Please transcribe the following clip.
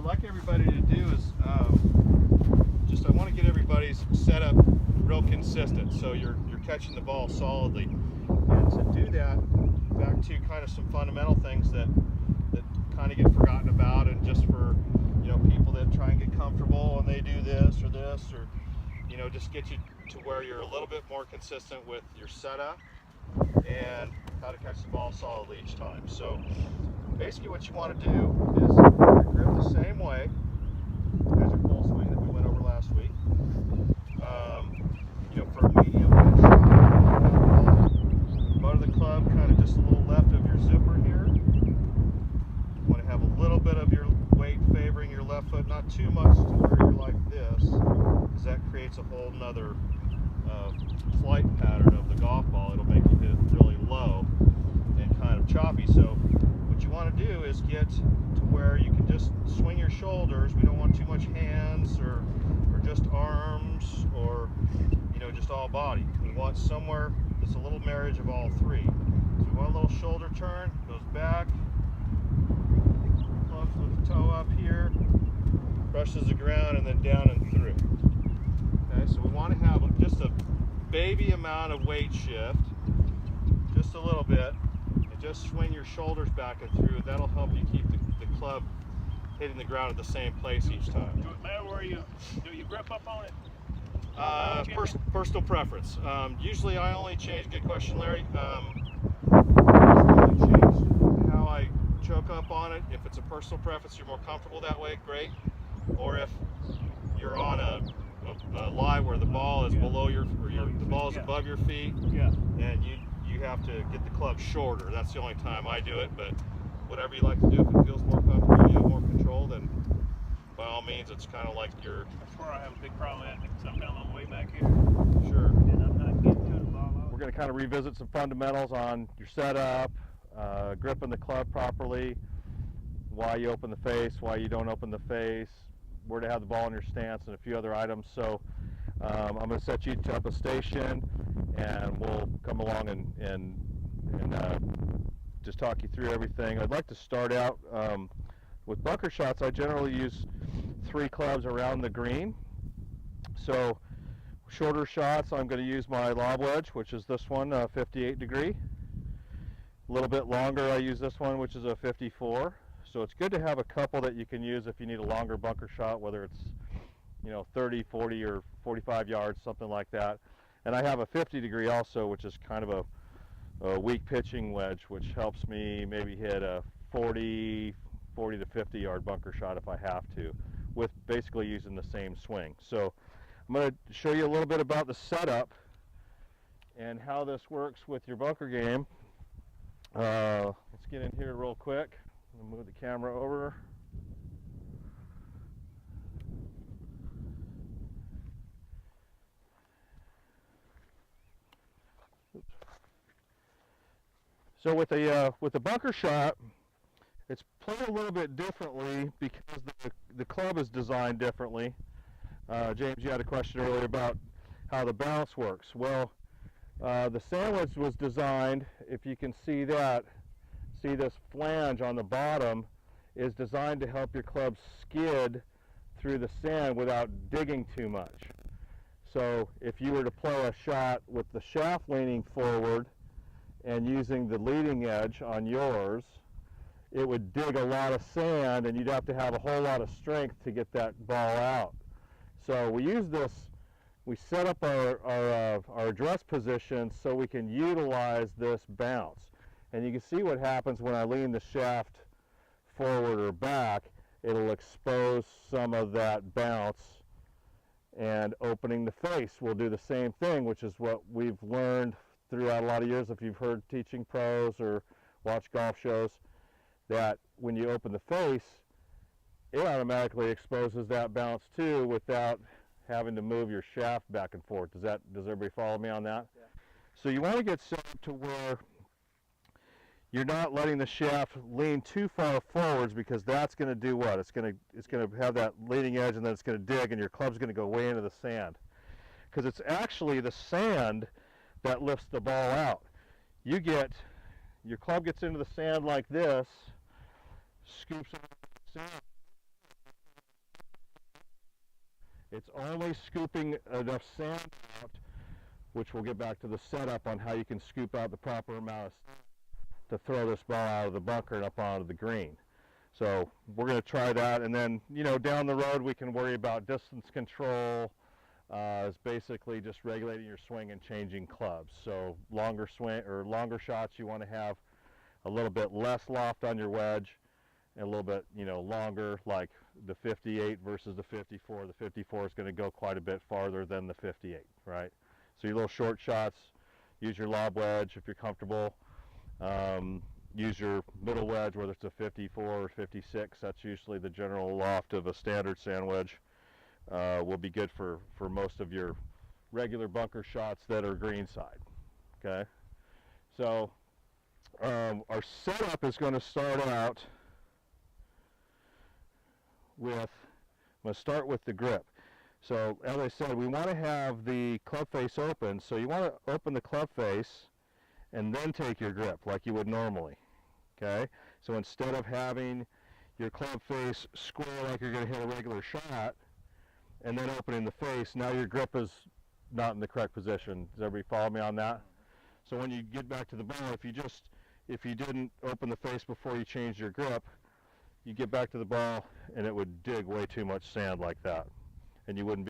I'd like everybody to do is just I want to get everybody's setup real consistent, so you're catching the ball solidly. And to do that, back to kind of some fundamental things that kind of get forgotten about, and just for people that try and get comfortable and they do this or just get you to where you're a little bit more consistent with your setup and how to catch the ball solidly each time. So basically what you want to do is grip the same way as your full swing that we went over last week. For a medium shot, butt of the club kind of just a little left of your zipper here. You want to have a little bit of your weight favoring your left foot, not too much to where you're like this, because that creates a whole nother flight pattern of the golf ball. It'll make you hit really low and kind of choppy. So what you want to do is get to where you can just swing your shoulders. We don't want too much hands or just arms or just all body. We want somewhere that's a little marriage of all three. So we want a little shoulder turn, goes back, clubs with the toe up here, brushes the ground, and then down and through. Okay, so we want to have just a baby amount of weight shift, just a little bit, and just swing your shoulders back and through. That'll help you keep the club hitting the ground at the same place each time. Do it matter where do you grip up on it? Personal preference. Usually I only change, good question Larry, I only change how I choke up on it. If it's a personal preference, you're more comfortable that way, great. Or if you're on a lie where the ball is below the ball is above your feet, and you have to get the club shorter. That's the only time I do it, but whatever you like to do, if it feels more comfortable, you have more control, then by all means, it's kind of like your... That's where I have a big problem at, because I'm down on the way back here. Sure. And I'm not getting to the ball out. We're going to kind of revisit some fundamentals on your setup, gripping the club properly, why you open the face, why you don't open the face, where to have the ball in your stance, and a few other items. So I'm going to set you up a station, and we'll come along and just talk you through everything. I'd like to start out with bunker shots. I generally use 3 clubs around the green. So shorter shots, I'm going to use my lob wedge, which is this one, 58 degree. A little bit longer, I use this one, which is a 54. So it's good to have a couple that you can use if you need a longer bunker shot, whether it's 30, 40, or 45 yards, something like that. And I have a 50 degree also, which is kind of a weak pitching wedge, which helps me maybe hit a 40 to 50 yard bunker shot if I have to, with basically using the same swing. So I'm going to show you a little bit about the setup and how this works with your bunker game. Let's get in here real quick. I'm going to move the camera over. Oops. So with the bunker shot, it's played a little bit differently because the club is designed differently. James, you had a question earlier about how the bounce works. Well, the sandwich was designed, if you can see that, see this flange on the bottom is designed to help your club skid through the sand without digging too much. So if you were to play a shot with the shaft leaning forward and using the leading edge on yours, it would dig a lot of sand and you'd have to have a whole lot of strength to get that ball out. So we use this, we set up our address position so we can utilize this bounce. And you can see what happens when I lean the shaft forward or back. It'll expose some of that bounce, and opening the face will do the same thing, which is what we've learned throughout a lot of years. If you've heard teaching pros or watched golf shows, that when you open the face, it automatically exposes that bounce too without having to move your shaft back and forth. Does everybody follow me on that? Yeah. So you want to get set up to where you're not letting the shaft lean too far forwards, because that's going to do what? It's going to have that leading edge, and then it's going to dig, and your club's going to go way into the sand. Because it's actually the sand that lifts the ball out. Your club gets into the sand like this, scoops over the sand, It's only scooping enough sand out, which we'll get back to the setup on how you can scoop out the proper amount of sand to throw this ball out of the bunker and up onto the green. So we're going to try that, and then, you know, down the road we can worry about distance control. It's basically just regulating your swing and changing clubs. So longer swing or longer shots, you want to have a little bit less loft on your wedge and a little bit, you know, longer, like the 58 versus the 54. The 54 is going to go quite a bit farther than the 58, right? So your little short shots, use your lob wedge if you're comfortable. Use your middle wedge, whether it's a 54 or 56. That's usually the general loft of a standard sand wedge. Will be good for most of your regular bunker shots that are green side. Okay, so our setup is going to start out with, I'm going to start with the grip. So as I said, we want to have the club face open, so you want to open the club face and then take your grip like you would normally. Okay, so instead of having your club face square like you're going to hit a regular shot and then opening the face, now your grip is not in the correct position. Does everybody follow me on that? So when you get back to the ball, if you didn't open the face before you changed your grip, you get back to the ball and it would dig way too much sand like that, and you wouldn't be